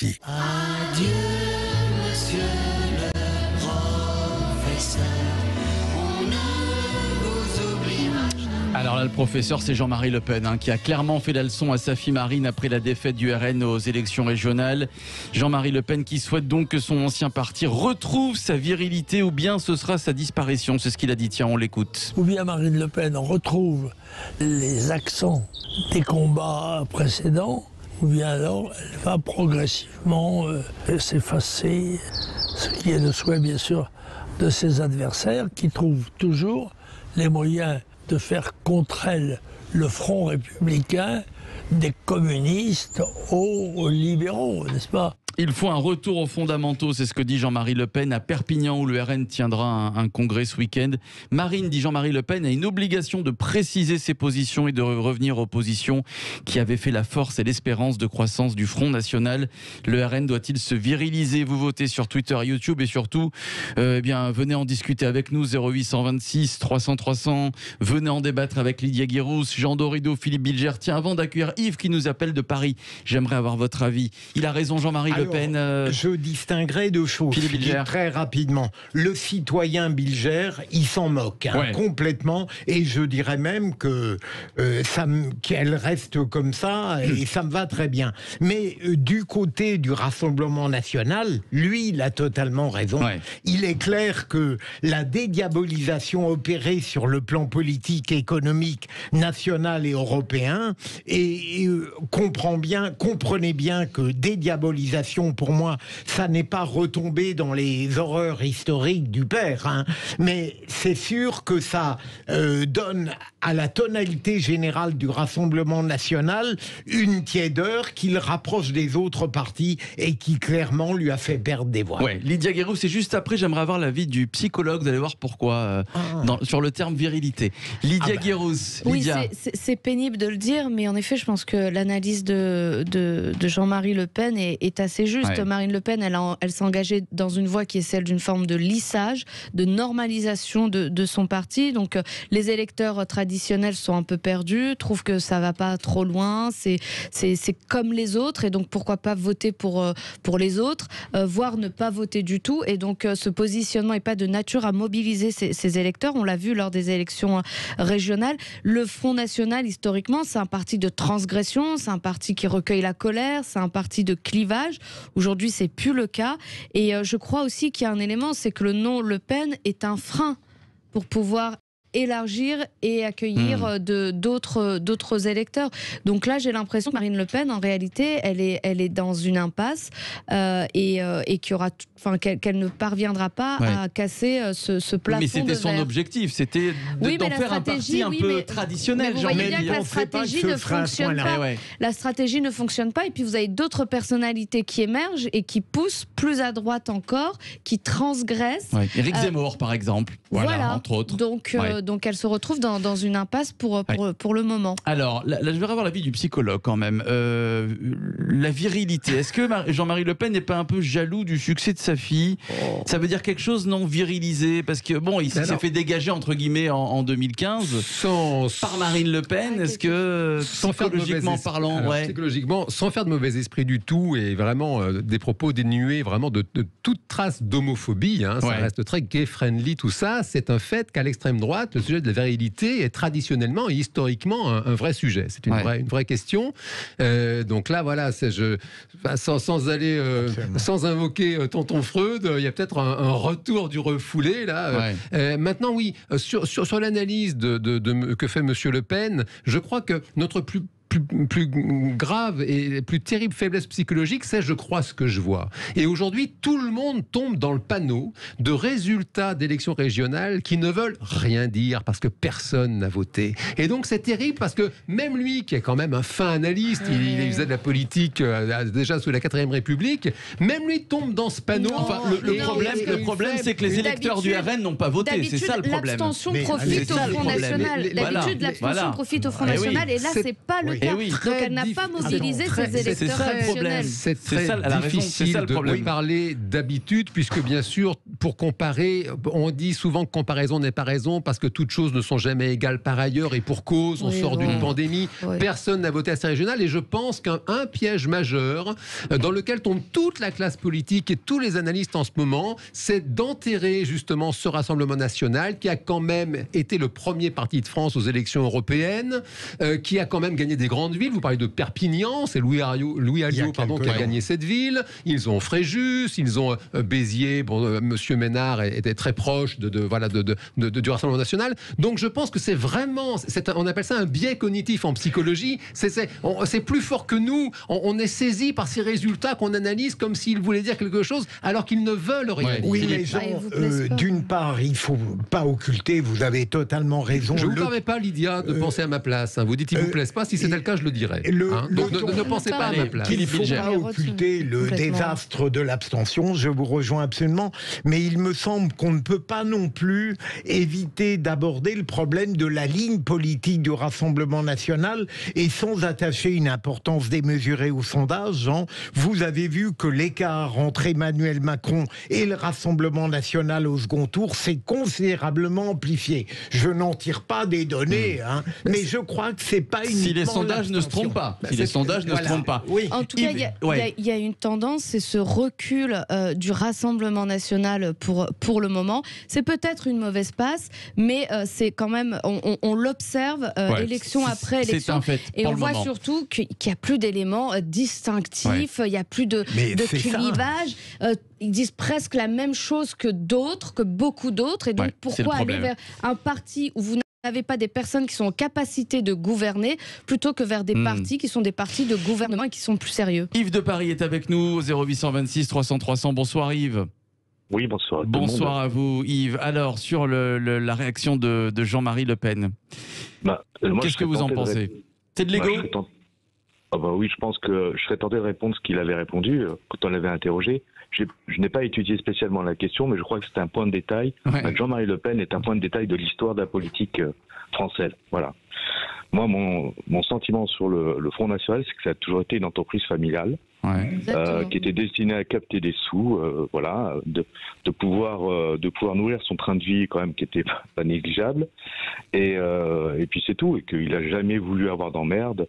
Merci. Adieu, monsieur le professeur. On ne vous oublie pas. Alors là, le professeur, c'est Jean-Marie Le Pen, qui a clairement fait la leçon à sa fille Marine après la défaite du RN aux élections régionales. Jean-Marie Le Pen qui souhaite donc que son ancien parti retrouve sa virilité ou bien ce sera sa disparition. C'est ce qu'il a dit. Tiens, on l'écoute. Ou bien Marine Le Pen retrouve les accents des combats précédents, ou bien alors elle va progressivement s'effacer, ce qui est le souhait bien sûr de ses adversaires qui trouvent toujours les moyens de faire contre elle le front républicain des communistes aux libéraux, n'est-ce pas ? Il faut un retour aux fondamentaux, c'est ce que dit Jean-Marie Le Pen à Perpignan où le RN tiendra un congrès ce week-end. Marine, dit Jean-Marie Le Pen, a une obligation de préciser ses positions et de revenir aux positions qui avaient fait la force et l'espérance de croissance du Front National. Le RN doit-il se viriliser ? Vous votez sur Twitter, YouTube et surtout, venez en discuter avec nous 0826 300 300. Venez en débattre avec Lydia Guirous, Jean Dorido, Philippe Bilger. Tiens, avant d'accueillir Yves qui nous appelle de Paris, j'aimerais avoir votre avis. Il a raison, Jean-Marie Le Pen. Je distinguerais deux choses. Philippe Bilger. Très rapidement. Le citoyen Bilger, il s'en moque complètement. Et je dirais même que qu'elle reste comme ça et ça me va très bien. Mais du côté du Rassemblement national, lui, il a totalement raison. Ouais. Il est clair que la dédiabolisation opérée sur le plan politique, économique, national et européen, et comprenez bien que dédiabolisation, pour moi, ça n'est pas retombé dans les horreurs historiques du père, mais c'est sûr que ça donne à la tonalité générale du Rassemblement national une tiédeur qui le rapproche des autres partis et qui clairement lui a fait perdre des voix. Ouais, Lydia Guirous, c'est juste après, j'aimerais avoir l'avis du psychologue, vous allez voir pourquoi, sur le terme virilité. Lydia Guirous. Lydia. Oui, c'est pénible de le dire, mais en effet, je pense que l'analyse de Jean-Marie Le Pen est assez juste. Ouais. Marine Le Pen, elle s'est engagée dans une voie qui est celle d'une forme de lissage, de normalisation de son parti. Donc, les électeurs traditionnels sont un peu perdus, trouvent que ça va pas trop loin, c'est comme les autres, et donc pourquoi pas voter pour les autres, voire ne pas voter du tout. Et donc, ce positionnement n'est pas de nature à mobiliser ces électeurs. On l'a vu lors des élections régionales. Le Front National, historiquement, c'est un parti de transgression, c'est un parti qui recueille la colère, c'est un parti de clivage. Aujourd'hui, c'est plus le cas. Et je crois aussi qu'il y a un élément, c'est que le nom Le Pen est un frein pour pouvoir élargir et accueillir d'autres électeurs. Donc là, j'ai l'impression que Marine Le Pen, en réalité, elle est dans une impasse et qu'elle ne parviendra pas à casser ce plafond. Mais c'était son objectif, c'était d'en faire un parti un peu traditionnel. Mais vous voyez bien que la stratégie ne fonctionne pas. La stratégie ne fonctionne pas, et puis vous avez d'autres personnalités qui émergent et qui poussent plus à droite encore, qui transgressent. Éric Zemmour, par exemple. Voilà, entre autres. Donc elle se retrouve dans une impasse pour le moment. Alors, là, je vais avoir l'avis du psychologue quand même. La virilité, est-ce que Jean-Marie Le Pen n'est pas un peu jaloux du succès de sa fille ? Ça veut dire quelque chose non virilisé ? Parce que bon, il s'est fait dégager entre guillemets en 2015 par Marine Le Pen. Est-ce que psychologiquement parlant, psychologiquement, sans faire de mauvais esprit du tout, et vraiment des propos dénués vraiment de toute trace d'homophobie, ça reste très gay-friendly tout ça, c'est un fait qu'à l'extrême droite, le sujet de la virilité est traditionnellement et historiquement un vrai sujet. C'est une vraie question. Donc là, voilà, sans invoquer tonton Freud, il y a peut-être un retour du refoulé là. Maintenant, oui, sur l'analyse que fait Monsieur Le Pen, je crois que notre plus grave et plus terrible faiblesse psychologique, c'est je crois ce que je vois. Et aujourd'hui, tout le monde tombe dans le panneau de résultats d'élections régionales qui ne veulent rien dire parce que personne n'a voté. Et donc c'est terrible parce que même lui, qui est quand même un fin analyste, il faisait de la politique déjà sous la 4ème République, même lui tombe dans ce panneau. Le problème, c'est que les électeurs du RN n'ont pas voté. C'est ça le problème. L'abstention profite au Front National. D'habitude, l'abstention profite au Front National, et là, c'est pas le cas. oui. Donc elle n'a pas mobilisé ses électeurs traditionnels. C'est C'est très ça, elle a raison, difficile c'est ça le de problème. parler d'habitude, puisque bien sûr, pour comparer, on dit souvent que comparaison n'est pas raison, parce que toutes choses ne sont jamais égales par ailleurs, et pour cause, on Oui, sort bon. d'une pandémie, Oui. personne n'a voté à ces régionales, et je pense qu'un piège majeur dans lequel tombe toute la classe politique et tous les analystes en ce moment, c'est d'enterrer justement ce Rassemblement national qui a quand même été le premier parti de France aux élections européennes, qui a quand même gagné des grandes villes. Vous parlez de Perpignan, c'est Louis Alliot qui a gagné cette ville. Ils ont Fréjus, ils ont Béziers. Bon, Monsieur Ménard était très proche du Rassemblement national. Donc je pense que c'est vraiment, on appelle ça un biais cognitif en psychologie. C'est plus fort que nous. On est saisi par ces résultats qu'on analyse comme s'ils voulaient dire quelque chose, alors qu'ils ne veulent rien dire. Oui, les gens, d'une part, il ne faut pas occulter, vous avez totalement raison. Je ne vous permets pas, Lydia, de penser à ma place. Hein. Vous dites qu'il ne vous plaise pas, si c'était le cas, je le dirais. Donc ne pensez pas à ma place. Il ne faut pas occulter le désastre de l'abstention, je vous rejoins absolument, mais il me semble qu'on ne peut pas non plus éviter d'aborder le problème de la ligne politique du Rassemblement national, et sans attacher une importance démesurée au sondage. Jean, vous avez vu que l'écart entre Emmanuel Macron et le Rassemblement national au second tour s'est considérablement amplifié. Je n'en tire pas des données, mais je crois que c'est pas uniquement si les sondages ne se trompent pas. Si les sondages ne se trompent pas. Oui. En tout cas, il y a une tendance, c'est ce recul du Rassemblement national pour le moment. C'est peut-être une mauvaise passe, mais c'est quand même, on l'observe élection après élection. C'est un fait. Et on voit surtout qu'il n'y a plus d'éléments distinctifs, il n'y a plus de clivage. Ils disent presque la même chose que beaucoup d'autres. Et donc, pourquoi aller vers un parti où vous n'avez pas des personnes qui sont en capacité de gouverner, plutôt que vers des partis qui sont des partis de gouvernement et qui sont plus sérieux? Yves de Paris est avec nous au 0826 300 300. Bonsoir Yves. Oui, bonsoir. Bonsoir à vous Yves. Alors, sur la réaction de Jean-Marie Le Pen, qu'est-ce que vous en pensez? C'est de l'ego? Oui, je pense que je serais tenté de répondre ce qu'il avait répondu quand on l'avait interrogé. Je n'ai pas étudié spécialement la question, mais je crois que c'est un point de détail. Jean-Marie Le Pen est un point de détail de l'histoire de la politique française. Voilà. Moi, mon sentiment sur le Front National, c'est que ça a toujours été une entreprise familiale, qui était destinée à capter des sous, de pouvoir nourrir son train de vie quand même, qui était pas négligeable. Et puis c'est tout, et qu'il a jamais voulu avoir d'emmerde,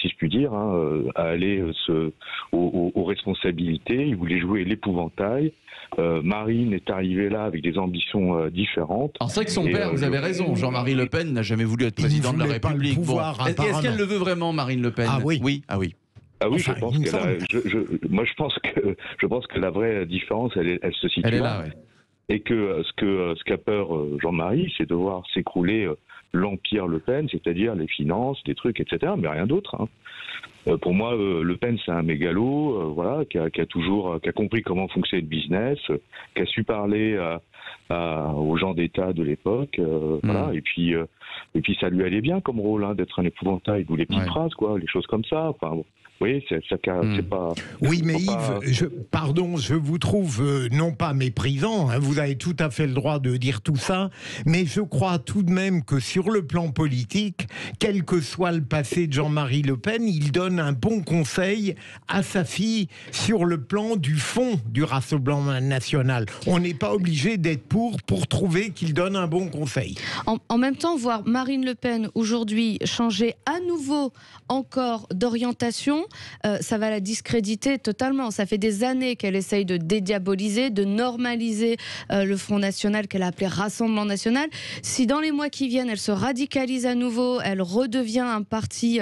si je puis dire, à aller aux responsabilités. Il voulait jouer l'épouvantail. Marine est arrivée là avec des ambitions différentes. Alors c'est vrai que son père, vous avez raison, Jean-Marie Le Pen n'a jamais voulu être président de la République. Est-ce qu'elle le veut vraiment, Marine Le Pen? Ah oui. Ah oui. Ah oui, je pense que la vraie différence, elle se situe là. Et que ce qu'a peur Jean-Marie, c'est de voir s'écrouler l'empire Le Pen, c'est-à-dire les finances, des trucs, etc., mais rien d'autre. Pour moi, Le Pen, c'est un mégalo, qui a compris comment fonctionnait le business, qui a su parler aux gens d'État de l'époque, et puis ça lui allait bien comme rôle, d'être un épouvantail, ou les petites phrases, les choses comme ça. Enfin, oui, c'est pas. Oui, mais Yves, je vous trouve non pas méprisant, vous avez tout à fait le droit de dire tout ça, mais je crois tout de même que sur le plan politique, quel que soit le passé de Jean-Marie Le Pen, il donne un bon conseil à sa fille sur le plan du fond du Rassemblement national. On n'est pas obligé d'être pour trouver qu'il donne un bon conseil. En même temps, voir Marine Le Pen aujourd'hui changer à nouveau encore d'orientation, ça va la discréditer totalement. Ça fait des années qu'elle essaye de dédiaboliser, de normaliser le Front National qu'elle a appelé Rassemblement National. Si dans les mois qui viennent, elle se radicalise à nouveau, elle redevient un parti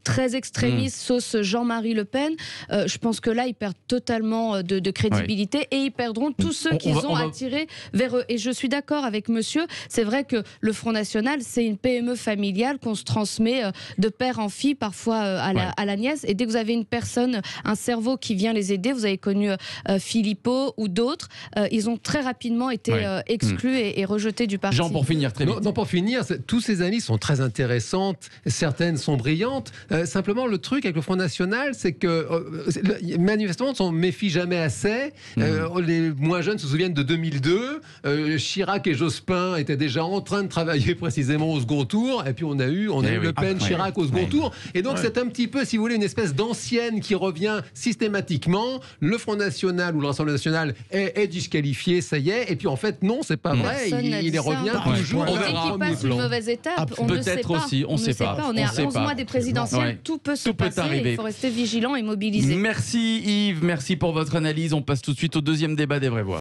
très extrémiste, sauce Jean-Marie Le Pen, je pense que là, ils perdent totalement de crédibilité et ils perdront tous ceux qu'ils ont attirés vers eux. Et je suis d'accord avec monsieur, c'est vrai que le Front National, c'est une PME familiale qu'on se transmet de père en fille, parfois à la nièce. Et dès que vous avez une personne, un cerveau qui vient les aider, vous avez connu Philippot ou d'autres, ils ont très rapidement été exclus et rejetés du parti. Jean, pour finir, très vite. Non, pour finir, tous ces analyses sont très intéressantes, certaines sont brillantes. Simplement, le truc avec le Front National, c'est que manifestement, on ne s'en méfie jamais assez. Les moins jeunes se souviennent de 2002. Chirac et Jospin étaient déjà en train de travailler précisément au second tour. Et puis on a eu Le Pen, Chirac au second tour. Et donc c'est un petit peu, si vous voulez, une espèce d'ancienne qui revient systématiquement. Le Front National ou le Rassemblement National est disqualifié, ça y est. Et puis en fait, non, c'est pas vrai. Il revient toujours. On verra. Qu'il passe une mauvaise étape, on ne sait pas. Aussi, on ne sait pas. On est à 11 mois des présidentielles, tout peut se passer. Il faut rester vigilant et mobilisé. Merci Yves, merci pour votre analyse. On passe tout de suite au deuxième débat des vraies voix.